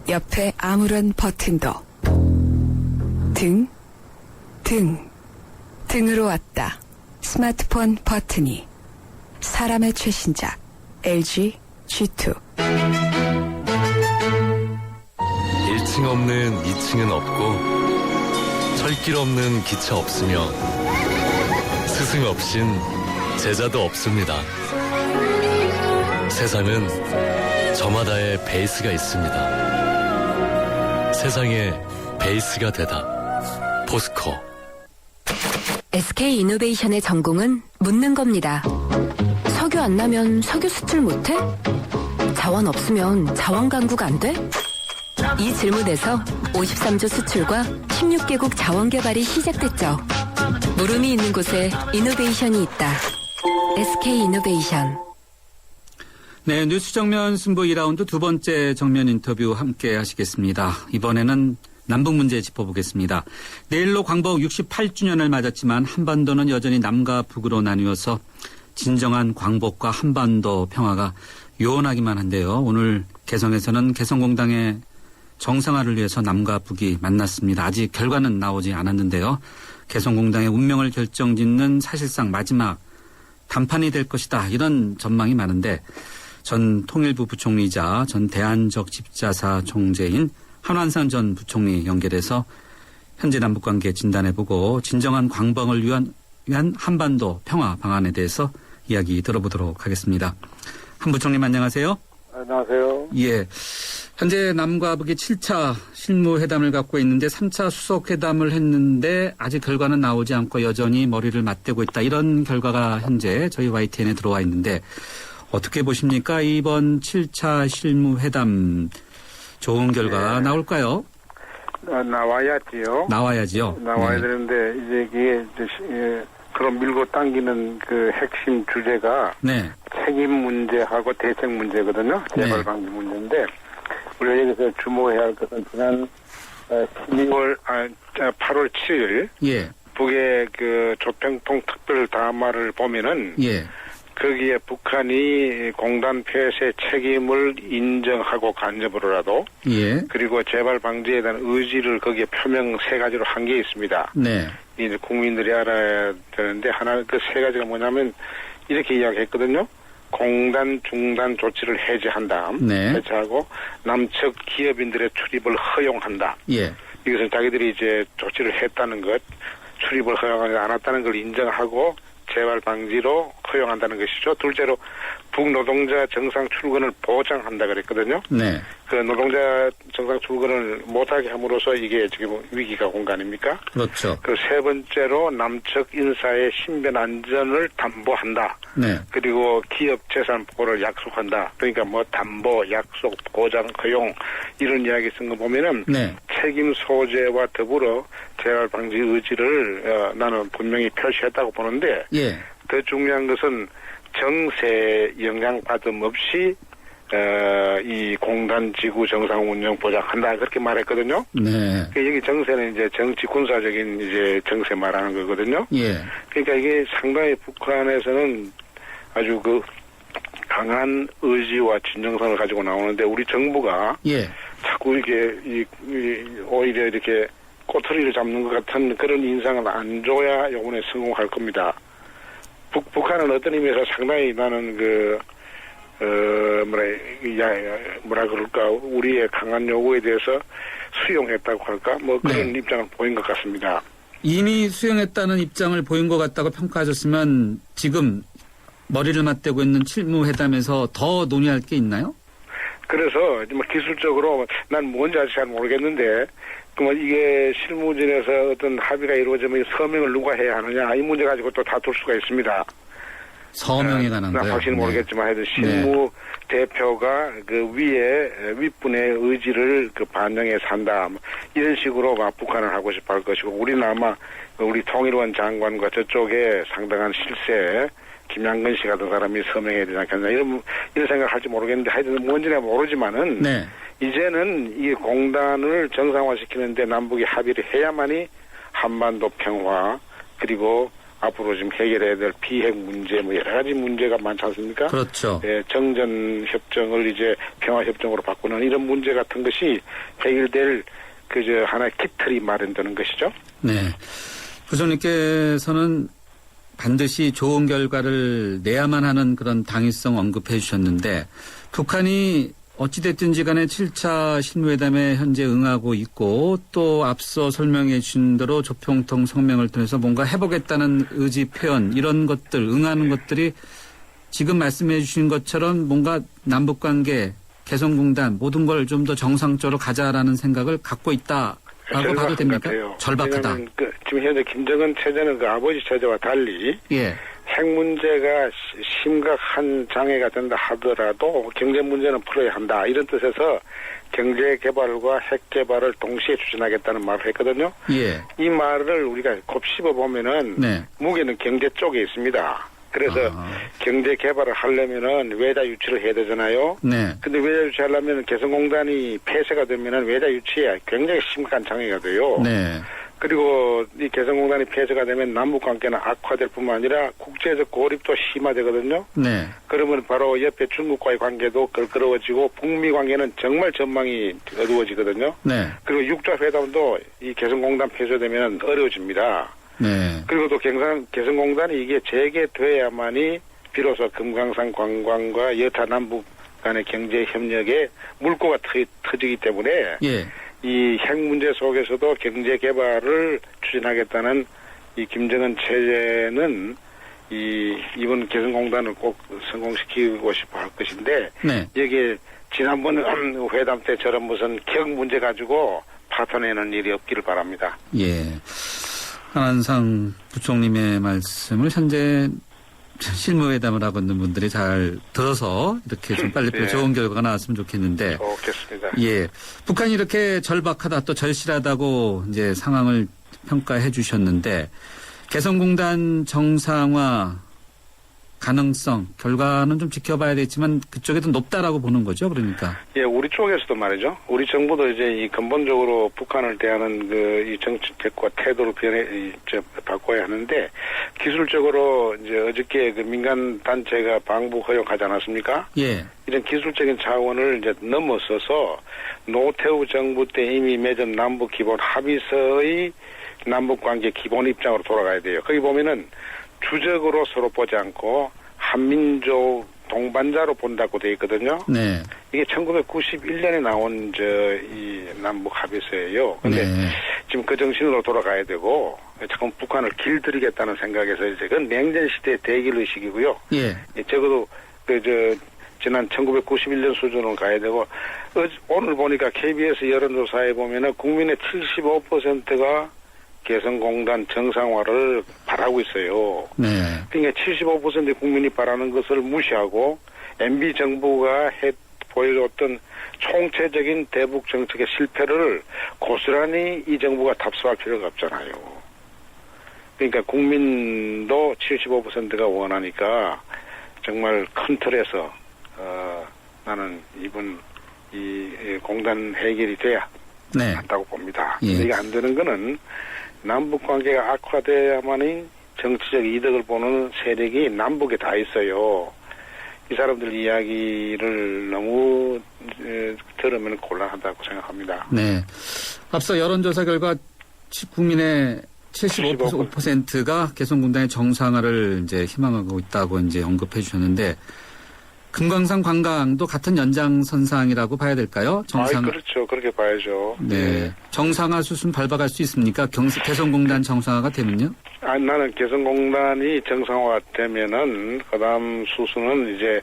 Speaker 4: 옆에 아무런 버튼도. 등으로 왔다. 스마트폰 버튼이. 사람의 최신작 LG G2.
Speaker 3: 1층 없는 2층은 없고 철길 없는 기차 없으며 스승 없인 제자도 없습니다. 세상은 저마다의 베이스가 있습니다. 세상에 베이스가 되다. 포스코.
Speaker 8: SK 이노베이션의 전공은 묻는 겁니다. 석유 안 나면 석유 수출 못해? 자원 없으면 자원 강국 안 돼? 이 질문에서 53조 수출과 16개국 자원 개발이 시작됐죠. 물음이 있는 곳에 이노베이션이 있다. SK 이노베이션.
Speaker 2: 네, 뉴스 정면 승부 2라운드 두 번째 정면 인터뷰 함께 하시겠습니다. 이번에는 남북 문제 짚어보겠습니다. 내일로 광복 68주년을 맞았지만 한반도는 여전히 남과 북으로 나뉘어서 진정한 광복과 한반도 평화가 요원하기만 한데요. 오늘 개성에서는 개성공단의 정상화를 위해서 남과 북이 만났습니다. 아직 결과는 나오지 않았는데요. 개성공단의 운명을 결정짓는 사실상 마지막 단판이 될 것이다. 이런 전망이 많은데 전 통일부 부총리이자 전 대한적십자사 총재인 한완상 전 부총리 연결해서 현재 남북관계 진단해보고 진정한 광복을 위한 한반도 평화 방안에 대해서 이야기 들어보도록 하겠습니다. 한 부총님 안녕하세요.
Speaker 14: 안녕하세요.
Speaker 2: 예. 현재 남과 북이 7차 실무회담을 갖고 있는데 3차 수석회담을 했는데 아직 결과는 나오지 않고 여전히 머리를 맞대고 있다. 이런 결과가 현재 저희 YTN에 들어와 있는데 어떻게 보십니까? 이번 7차 실무회담 좋은 결과 나올까요?
Speaker 14: 나와야지요.
Speaker 2: 나와야지요.
Speaker 14: 나와야 되는데 이제 이게 그런 밀고 당기는 그 핵심 주제가 책임 문제하고 대책 문제거든요. 재발 방지 문제인데 우리가 여기서 주목해야 할 것은 지난 8월 7일 북의 그 조평통 특별 담화를 보면은 거기에 북한이 공단 폐쇄 책임을 인정하고 간접으로라도 그리고 재발 방지에 대한 의지를 거기에 표명 3가지로 한 게 있습니다. 이제 국민들이 알아야 되는데 하나 그 3가지가 뭐냐면 이렇게 이야기했거든요. 공단 중단 조치를 해제한다. 해제하고 남측 기업인들의 출입을 허용한다. 이것은 자기들이 이제 조치를 했다는 것, 출입을 허용하지 않았다는 걸 인정하고 재발 방지로 허용한다는 것이죠. 둘째로 북 노동자 정상 출근을 보장한다 그랬거든요. 그 노동자 정상 출근을 못하게 함으로써 이게 지금 위기가 온 거 아닙니까?
Speaker 2: 그렇죠.
Speaker 14: 그 3번째로 남측 인사의 신변 안전을 담보한다. 그리고 기업 재산 보호를 약속한다. 그러니까 뭐 담보, 약속, 보장, 허용 이런 이야기 쓴 거 보면은 책임 소재와 더불어 재발 방지 의지를 나는 분명히 표시했다고 보는데 더 중요한 것은 정세 영향받음 없이 이 공단 지구 정상 운영 보장한다 그렇게 말했거든요. 여기 정세는 이제 정치 군사적인 이제 정세 말하는 거거든요. 그러니까 이게 상당히 북한에서는 아주 그 강한 의지와 진정성을 가지고 나오는데 우리 정부가 자꾸 이게 오히려 이렇게 꼬투리를 잡는 것 같은 그런 인상을 안 줘야 이번에 성공할 겁니다. 북한은 어떤 의미에서 상당히 나는 뭐라 그럴까 우리의 강한 요구에 대해서 수용했다고 할까 뭐 그런 입장을 보인 것 같습니다.
Speaker 2: 이미 수용했다는 입장을 보인 것 같다고 평가하셨으면 지금 머리를 맞대고 있는 실무회담에서 더 논의할 게 있나요?
Speaker 14: 그래서 뭐 기술적으로 난 뭔지 아직 잘 모르겠는데 그러면 이게 실무진에서 어떤 합의가 이루어지면 서명을 누가 해야 하느냐 이 문제 가지고 또 다툴 수가 있습니다.
Speaker 2: 서명에 관한 거요?
Speaker 14: 확실히 모르겠지만 하여튼 실무 대표가 그 윗분의 의지를 그 반영해서 한다. 이런 식으로 북한을 하고 싶어 할 것이고 우리는 아마 우리 통일원 장관과 저쪽에 상당한 실세 김양근 씨 같은 사람이 서명해야 되지 않겠나 이런 생각을 할지 모르겠는데 하여튼 뭔지는 모르지만은 이제는 이 공단을 정상화시키는데 남북이 합의를 해야만이 한반도 평화 그리고 앞으로 지금 해결해야 될 비핵 문제 뭐 여러 가지 문제가 많지 않습니까?
Speaker 2: 그렇죠.
Speaker 14: 정전 협정을 이제 평화 협정으로 바꾸는 이런 문제 같은 것이 해결될 그저 하나의 기틀이 마련되는 것이죠.
Speaker 2: 부총리께서는 반드시 좋은 결과를 내야만 하는 그런 당위성 언급해 주셨는데 북한이 어찌됐든지 간에 7차 실무회담에 현재 응하고 있고 또 앞서 설명해 주신 대로 조평통 성명을 통해서 뭔가 해보겠다는 의지 표현 이런 것들 응하는 것들이 지금 말씀해 주신 것처럼 뭔가 남북관계 개성공단 모든 걸 좀 더 정상적으로 가자라는 생각을 갖고 있다라고 봐도 됩니까? 절박하다.
Speaker 14: 지금 현재 김정은 체제는 그 아버지 체제와 달리 핵 문제가 심각한 장애가 된다 하더라도 경제 문제는 풀어야 한다. 이런 뜻에서 경제 개발과 핵 개발을 동시에 추진하겠다는 말을 했거든요. 이 말을 우리가 곱씹어 보면은 무게는 경제 쪽에 있습니다. 그래서 경제 개발을 하려면은 외자 유치를 해야 되잖아요.
Speaker 2: 네.
Speaker 14: 근데 외자 유치하려면 개성공단이 폐쇄가 되면은 외자 유치에 굉장히 심각한 장애가 돼요.
Speaker 2: 네.
Speaker 14: 그리고 이 개성공단이 폐쇄가 되면 남북 관계는 악화될 뿐만 아니라 국제적 고립도 심화되거든요.
Speaker 2: 네.
Speaker 14: 그러면 바로 옆에 중국과의 관계도 껄끄러워지고 북미 관계는 정말 전망이 어두워지거든요.
Speaker 2: 네.
Speaker 14: 그리고 육자 회담도 이 개성공단 폐쇄되면 어려워집니다.
Speaker 2: 네.
Speaker 14: 그리고 또 개성공단이 이게 재개돼야만이 비로소 금강산 관광과 여타 남북 간의 경제 협력에 물꼬가 터지기 때문에
Speaker 2: 예.
Speaker 14: 이 핵 문제 속에서도 경제 개발을 추진하겠다는 이 김정은 체제는 이번 개성공단을 꼭 성공시키고 싶어 할 것인데
Speaker 2: 네.
Speaker 14: 여기에 지난번 회담 때처럼 무슨 격 문제 가지고 파탄내는 일이 없기를 바랍니다.
Speaker 2: 예. 한한상 부총님의 말씀을 현재 실무회담을 하고 있는 분들이 잘 들어서 이렇게 좀 빨리
Speaker 14: 네.
Speaker 2: 좋은 결과가 나왔으면 좋겠는데.
Speaker 14: 좋겠습니다.
Speaker 2: 예. 북한이 이렇게 절박하다 또 절실하다고 이제 상황을 평가해 주셨는데 개성공단 정상화 가능성, 결과는 좀 지켜봐야 되겠지만 그쪽에도 높다라고 보는 거죠, 그러니까.
Speaker 14: 예, 우리 쪽에서도 말이죠. 우리 정부도 이제 이 근본적으로 북한을 대하는 이 정책과 태도를 바꿔야 하는데 기술적으로 이제 어저께 그 민간 단체가 방북 허용하지 않았습니까?
Speaker 2: 예.
Speaker 14: 이런 기술적인 차원을 이제 넘어서서 노태우 정부 때 이미 맺은 남북 기본 합의서의 남북 관계 기본 입장으로 돌아가야 돼요. 거기 보면은 주적으로 서로 보지 않고 한민족 동반자로 본다고 돼 있거든요.
Speaker 2: 네.
Speaker 14: 이게 1991년에 나온 이 남북 합의서예요. 근데
Speaker 2: 네.
Speaker 14: 지금 그 정신으로 돌아가야 되고 자꾸 북한을 길들이겠다는 생각에서 이제 그건 냉전 시대의 대길 의식이고요.
Speaker 2: 예.
Speaker 14: 적어도 지난 1991년 수준으로 가야 되고 오늘 보니까 KBS 여론조사에 보면은 국민의 75%가 개성공단 정상화를 바라고 있어요.
Speaker 2: 네.
Speaker 14: 그러니까 75%의 국민이 바라는 것을 무시하고 MB 정부가 보여줬던 총체적인 대북 정책의 실패를 고스란히 이 정부가 답습할 필요가 없잖아요. 그러니까 국민도 75%가 원하니까 정말 큰 틀에서 나는 이번 이 공단 해결이 돼야
Speaker 2: 네.
Speaker 14: 한다고 봅니다.
Speaker 2: 예.
Speaker 14: 이게 안 되는 거는 남북 관계가 악화돼야만이 정치적 이득을 보는 세력이 남북에 다 있어요. 이 사람들 이야기를 너무 들으면 곤란하다고 생각합니다.
Speaker 2: 네. 앞서 여론조사 결과 국민의 75%가 개성공단의 정상화를 이제 희망하고 있다고 이제 언급해 주셨는데 금강산 관광도 같은 연장선상이라고 봐야 될까요?
Speaker 14: 그렇죠. 그렇게 봐야죠.
Speaker 2: 네. 정상화 수순 밟아갈 수 있습니까? 개성공단 정상화가 되면요?
Speaker 14: 나는 개성공단이 정상화 되면은 그다음 수순은 이제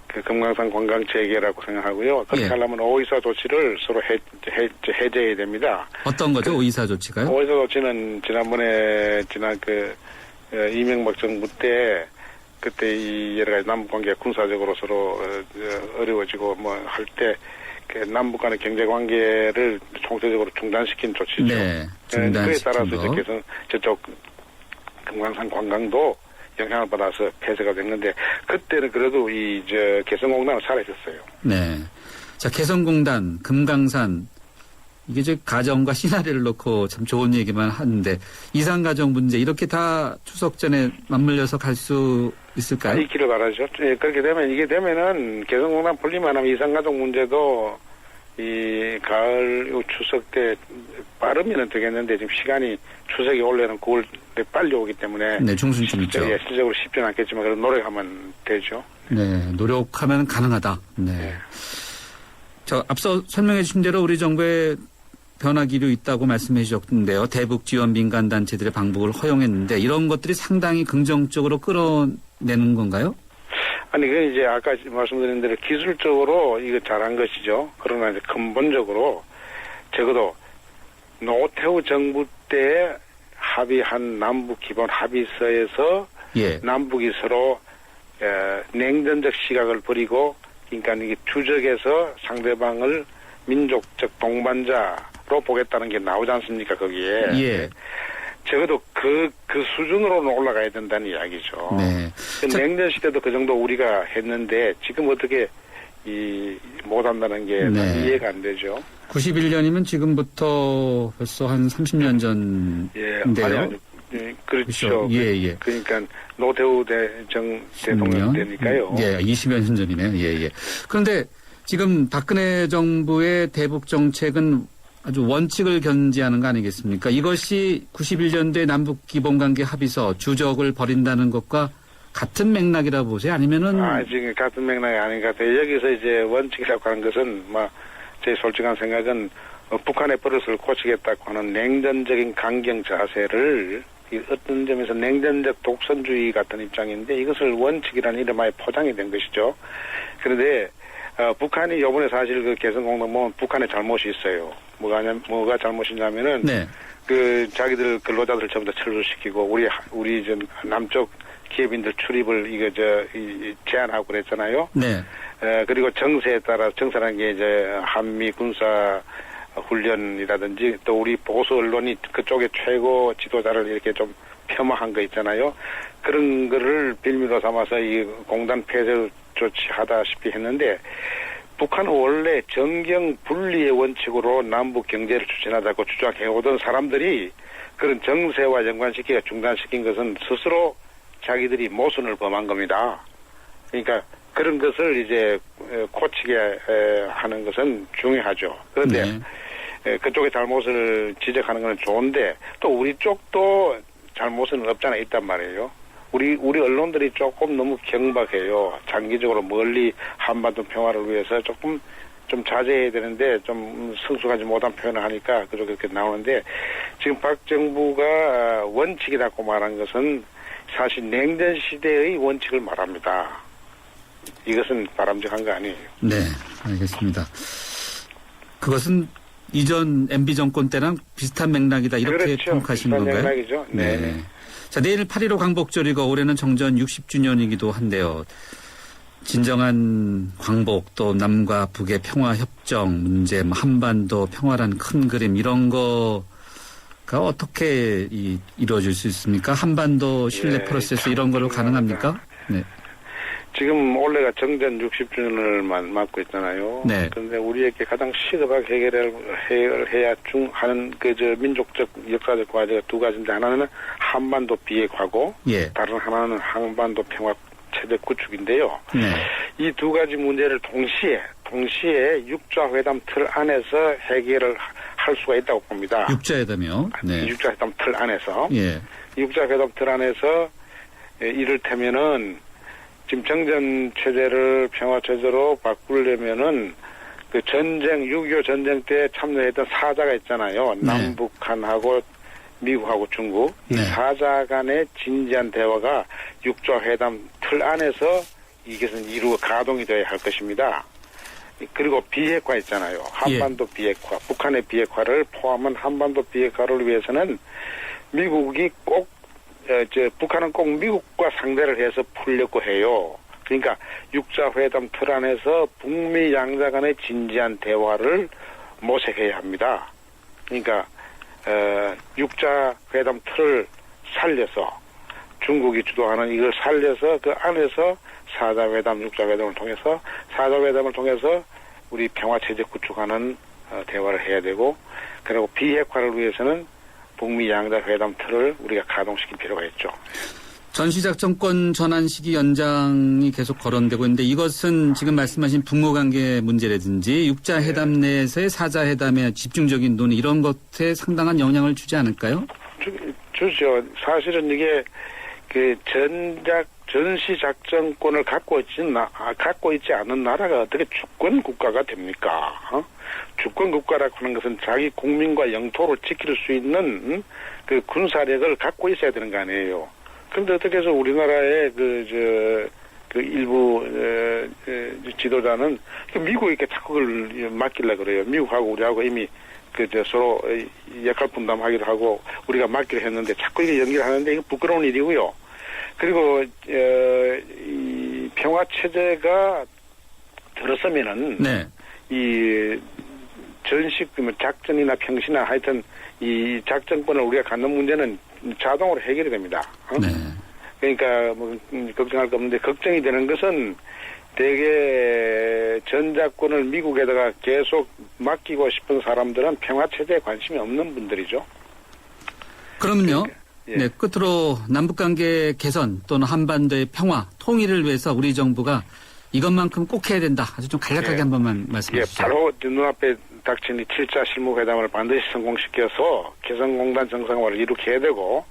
Speaker 14: 그 금강산 관광 재개라고 생각하고요. 그렇게
Speaker 2: 예.
Speaker 14: 하려면 오이사 조치를 서로 해제해야 됩니다.
Speaker 2: 어떤 거죠? 오이사 조치가요?
Speaker 14: 오이사 조치는 지난 이명박 정부 때 그때 이 여러 가지 남북 관계가 군사적으로 서로 어려워지고 뭐 할 때 그 남북 간의 경제 관계를 총체적으로 중단시킨 조치죠.
Speaker 2: 네.
Speaker 14: 그에 따라서 이제 저쪽 금강산 관광도 영향을 받아서 폐쇄가 됐는데 그때는 그래도 개성공단은 살아있었어요.
Speaker 2: 네. 자, 개성공단, 금강산 이게 이제 가정과 시나리오를 놓고 참 좋은 얘기만 하는데 이상가정 문제 이렇게 다 추석 전에 맞물려서 갈 수 있을까요?
Speaker 14: 있기를 바라죠. 예, 그렇게 되면 이게 되면은 개성공단 풀리만 하면 이상가정 문제도 이 가을 추석 때 빠르면은 되겠는데 지금 시간이 추석이 원래는 9월에 빨리 오기 때문에
Speaker 2: 네, 중순쯤 있죠.
Speaker 14: 예, 실질적으로 쉽지는 않겠지만 그래도 노력하면 되죠.
Speaker 2: 네, 노력하면 가능하다. 네. 저 앞서 설명해 주신 대로 우리 정부의 변화 기류 있다고 말씀해 주셨는데요. 대북 지원 민간 단체들의 방북을 허용했는데 이런 것들이 상당히 긍정적으로 끌어내는 건가요?
Speaker 14: 아니, 그 이제 아까 말씀드린 대로 기술적으로 이거 잘한 것이죠. 그러나 이제 근본적으로 적어도 노태우 정부 때 합의한 남북 기본 합의서에서
Speaker 2: 예.
Speaker 14: 남북이 서로 냉전적 시각을 버리고 그러니까 이게 주적에서 상대방을 민족적 동반자로 보겠다는 게 나오지 않습니까, 거기에.
Speaker 2: 예.
Speaker 14: 적어도 그 수준으로는 올라가야 된다는 이야기죠.
Speaker 2: 네.
Speaker 14: 냉전 시대도 그 정도 우리가 했는데 지금 어떻게 못한다는 게
Speaker 2: 네.
Speaker 14: 이해가 안 되죠.
Speaker 2: 91년이면 지금부터 벌써 한 30년 전인데요.
Speaker 14: 아니, 그렇죠.
Speaker 2: 예.
Speaker 14: 그러니까 노태우 대통령 되니까요.
Speaker 2: 예, 20여 년 전이네요. 예. 그런데 지금 박근혜 정부의 대북 정책은 아주 원칙을 견지하는 거 아니겠습니까? 이것이 91년도에 남북 기본관계 합의서 주적을 벌인다는 것과 같은 맥락이라고 보세요? 아니면은
Speaker 14: 지금 같은 맥락이 아닌 것 같아요. 여기서 이제 원칙이라고 하는 것은 제 솔직한 생각은 북한의 버릇을 고치겠다고 하는 냉전적인 강경 자세를 어떤 점에서 냉전적 독선주의 같은 입장인데 이것을 원칙이라는 이름하에 포장이 된 것이죠. 그런데 북한이 이번에 사실 그 개성공동 보면 북한의 잘못이 있어요. 뭐가 잘못이냐면은
Speaker 2: 네.
Speaker 14: 그 자기들 근로자들 전부 다 철수시키고 우리 남쪽 기업인들 출입을 제한하고 그랬잖아요.
Speaker 2: 네.
Speaker 14: 그리고 정세에 따라 정세라는 게 이제 한미 군사 훈련이라든지 또 우리 보수 언론이 그쪽의 최고 지도자를 이렇게 좀 폄하한 거 있잖아요. 그런 거를 빌미로 삼아서 이 공단 폐쇄 조치하다시피 했는데 북한은 원래 정경 분리의 원칙으로 남북 경제를 추진하자고 주장해오던 사람들이 그런 정세와 연관시키고 중단시킨 것은 스스로 자기들이 모순을 범한 겁니다. 그러니까 그런 것을 이제 고치게 하는 것은 중요하죠. 그런데 그쪽의 잘못을 지적하는 건 좋은데 또 우리 쪽도 잘못은 없잖아 있단 말이에요. 우리 언론들이 조금 너무 경박해요. 장기적으로 멀리 한반도 평화를 위해서 조금 좀 자제해야 되는데 좀 성숙하지 못한 표현을 하니까 그렇게 나오는데 지금 박 정부가 원칙이라고 말한 것은 사실 냉전 시대의 원칙을 말합니다. 이것은 바람직한 거 아니에요.
Speaker 2: 네, 알겠습니다. 그것은 이전 MB 정권 때랑 비슷한 맥락이다 이렇게
Speaker 14: 그렇죠.
Speaker 2: 평가하시는 건가요?
Speaker 14: 맥락이죠. 네.
Speaker 2: 자, 내일 8.15 광복절이고 올해는 정전 60주년이기도 한데요. 진정한 광복 또 남과 북의 평화협정 문제 한반도 평화란 큰 그림 이런 거가 어떻게 이루어질 수 있습니까? 한반도 신뢰 프로세스 이런 거로 가능합니까? 네.
Speaker 14: 지금 올해가 정전 60주년을 맞고 있잖아요.
Speaker 2: 네.
Speaker 14: 그런데 우리에게 가장 시급하게 해결해야 하는 민족적 역사적 과제가 두 가지인데 하나는 한반도 비핵화고 다른 하나는 한반도 평화 체제 구축인데요. 이 두 가지 문제를 동시에 육자회담 틀 안에서 해결을 할 수가 있다고 봅니다.
Speaker 2: 육자회담이요? 네.
Speaker 14: 육자회담 틀 안에서.
Speaker 2: 예.
Speaker 14: 육자회담 틀 안에서 이를테면은 지금 정전 체제를 평화 체제로 바꾸려면은 그 전쟁 6.25 전쟁 때 참여했던 사자가 있잖아요. 남북한하고 미국하고 중국 이 사자 간의 진지한 대화가 육자회담 틀 안에서 이것은 가동이 되어야 할 것입니다. 그리고 비핵화 있잖아요. 한반도 비핵화, 북한의 비핵화를 포함한 한반도 비핵화를 위해서는 미국이 꼭 북한은 꼭 미국과 상대를 해서 풀려고 해요. 그러니까 육자회담 틀 안에서 북미 양자 간의 진지한 대화를 모색해야 합니다. 그러니까 육자회담 틀을 살려서 중국이 주도하는 이걸 살려서 그 안에서 사자회담, 육자회담을 통해서 우리 평화체제 구축하는 대화를 해야 되고 그리고 비핵화를 위해서는 북미 양자 회담 틀을 우리가 가동시킬 필요가 있죠.
Speaker 2: 전시작전권 전환 시기 연장이 계속 거론되고 있는데 이것은 지금 말씀하신 북모관계 문제라든지 육자회담 내에서의 사자회담의 집중적인 논의 이런 것에 상당한 영향을 주지 않을까요?
Speaker 14: 주죠. 사실은 이게 그 전시작전권을 갖고 있지 않은 나라가 어떻게 주권 국가가 됩니까? 주권 국가라고 하는 것은 자기 국민과 영토를 지킬 수 있는 그 군사력을 갖고 있어야 되는 거 아니에요. 그런데 어떻게 해서 우리나라의 그 일부 지도자는 미국에게 자꾸 그걸 맡기려고 그래요. 미국하고 우리하고 이미 서로 역할 분담하기도 하고 우리가 맡기로 했는데 자꾸 이게 연결하는데 이거 부끄러운 일이고요. 그리고 이 평화 체제가 들었으면은 이 전식 작전이나 평시나 하여튼 이 작전권을 우리가 갖는 문제는 자동으로 해결이 됩니다.
Speaker 2: 네.
Speaker 14: 그러니까 뭐 걱정할 거 없는데 걱정이 되는 것은 대개 전작권을 미국에다가 계속 맡기고 싶은 사람들은 평화체제에 관심이 없는 분들이죠.
Speaker 2: 그러면요.
Speaker 14: 예.
Speaker 2: 네, 끝으로 남북관계 개선 또는 한반도의 평화, 통일을 위해서 우리 정부가 이것만큼 꼭 해야 된다. 아주 좀 간략하게
Speaker 14: 예.
Speaker 2: 한 번만 말씀해 주시죠.
Speaker 14: 바로 눈앞에 닥친 이 7자 실무회담을 반드시 성공시켜서 개성공단 정상화를 이룩 해야 되고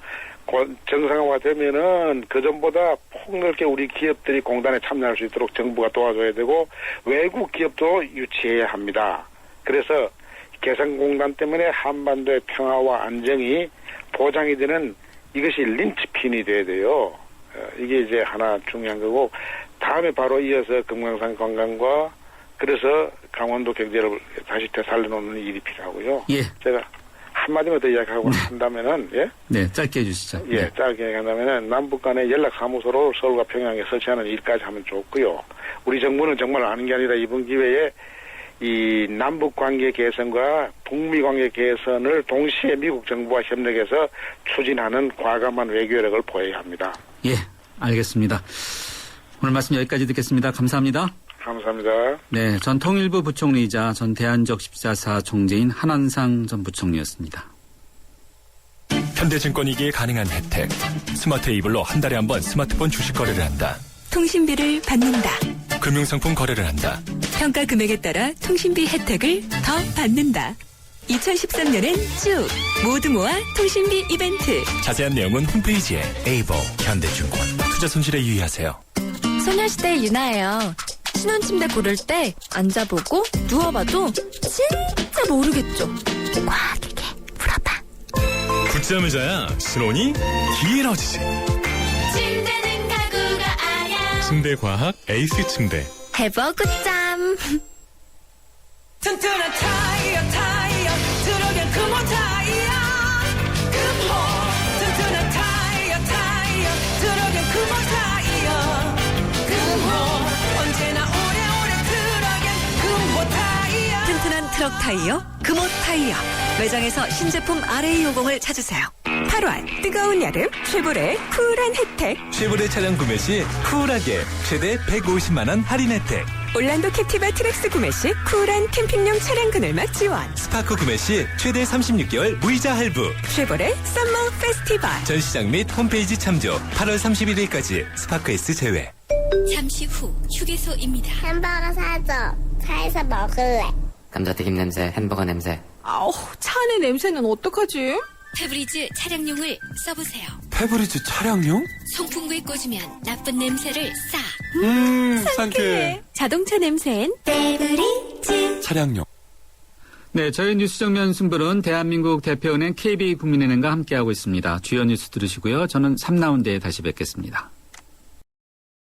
Speaker 14: 정상화가 되면은 그전보다 폭넓게 우리 기업들이 공단에 참여할 수 있도록 정부가 도와줘야 되고 외국 기업도 유치해야 합니다. 그래서 개성공단 때문에 한반도의 평화와 안정이 보장이 되는 이것이 린치핀이 돼야 돼요. 이게 이제 하나 중요한 거고 다음에 바로 이어서 금강산 관광과 그래서 강원도 경제를 다시 되살려놓는 일이 필요하고요.
Speaker 2: 예.
Speaker 14: 제가 한마디만 더 이야기하고 한다면은, 예?
Speaker 2: 네, 짧게 해주시죠.
Speaker 14: 예,
Speaker 2: 네.
Speaker 14: 짧게 얘기한다면은 남북 간의 연락사무소를 서울과 평양에 설치하는 일까지 하면 좋고요. 우리 정부는 정말 아는 게 아니라 이번 기회에 이 남북 관계 개선과 북미 관계 개선을 동시에 미국 정부와 협력해서 추진하는 과감한 외교력을 보여야 합니다.
Speaker 2: 예, 알겠습니다. 오늘 말씀 여기까지 듣겠습니다. 감사합니다.
Speaker 14: 감사합니다.
Speaker 2: 네, 전 통일부 부총리이자 전 대한적 14사 총재인 한한상 전 부총리였습니다.
Speaker 12: 현대증권이기에 가능한 혜택. 스마트 이블로 한 달에 한 번 스마트폰 주식 거래를 한다.
Speaker 4: 통신비를 받는다.
Speaker 12: 금융상품 거래를 한다.
Speaker 4: 평가 금액에 따라 통신비 혜택을 더 받는다. 2013년엔 쭉 모두 모아 통신비 이벤트.
Speaker 12: 자세한 내용은 홈페이지에 에이버 현대증권. 투자 손실에 유의하세요.
Speaker 15: 소녀시대 유나예요. 신혼침대 고를 때 앉아보고 누워봐도 진짜 모르겠죠. 꽉 이게 물어봐.
Speaker 12: 붙자매자야 신혼이 길어지지.
Speaker 15: 침대는 가구가 아냐.
Speaker 12: 침대과학 에이스 침대.
Speaker 15: 해버 굿잠.
Speaker 13: 튼튼한 타이어 들어간 금호 타이어 금호 튼튼한 타이어 들어간 금호 타이어 금호 언제나 오래오래 들어간 금호 타이어.
Speaker 4: 튼튼한 트럭 타이어 금호 타이어. 매장에서 신제품 RA50을 찾으세요. 8월 뜨거운 여름 쉐보레 쿨한 혜택.
Speaker 1: 쉐보레 차량 구매 시 쿨하게 최대 150만 원 할인 혜택.
Speaker 4: 올란도 캡티바 트랙스 구매 시 쿨한 캠핑용 차량 그늘막 지원.
Speaker 1: 스파크 구매 시 최대 36개월 무이자 할부.
Speaker 4: 쉐보레 썸머 페스티벌.
Speaker 1: 전시장 및 홈페이지 참조. 8월 31일까지 스파크 S 제외.
Speaker 16: 잠시 후 휴게소입니다.
Speaker 17: 햄버거 사줘. 차에서 먹을래.
Speaker 18: 감자튀김 냄새, 햄버거 냄새.
Speaker 19: 아우, 차 안의 냄새는 어떡하지?
Speaker 16: 페브리즈 차량용을 써보세요.
Speaker 1: 페브리즈 차량용?
Speaker 16: 송풍구에 꽂으면 나쁜 냄새를 싹.
Speaker 1: 상쾌해.
Speaker 4: 자동차 냄새엔 페브리즈
Speaker 1: 차량용.
Speaker 2: 네, 저희 뉴스 정면 승부는 대한민국 대표은행 KB국민은행과 함께하고 있습니다. 주요 뉴스 들으시고요. 저는 3라운드에 다시 뵙겠습니다.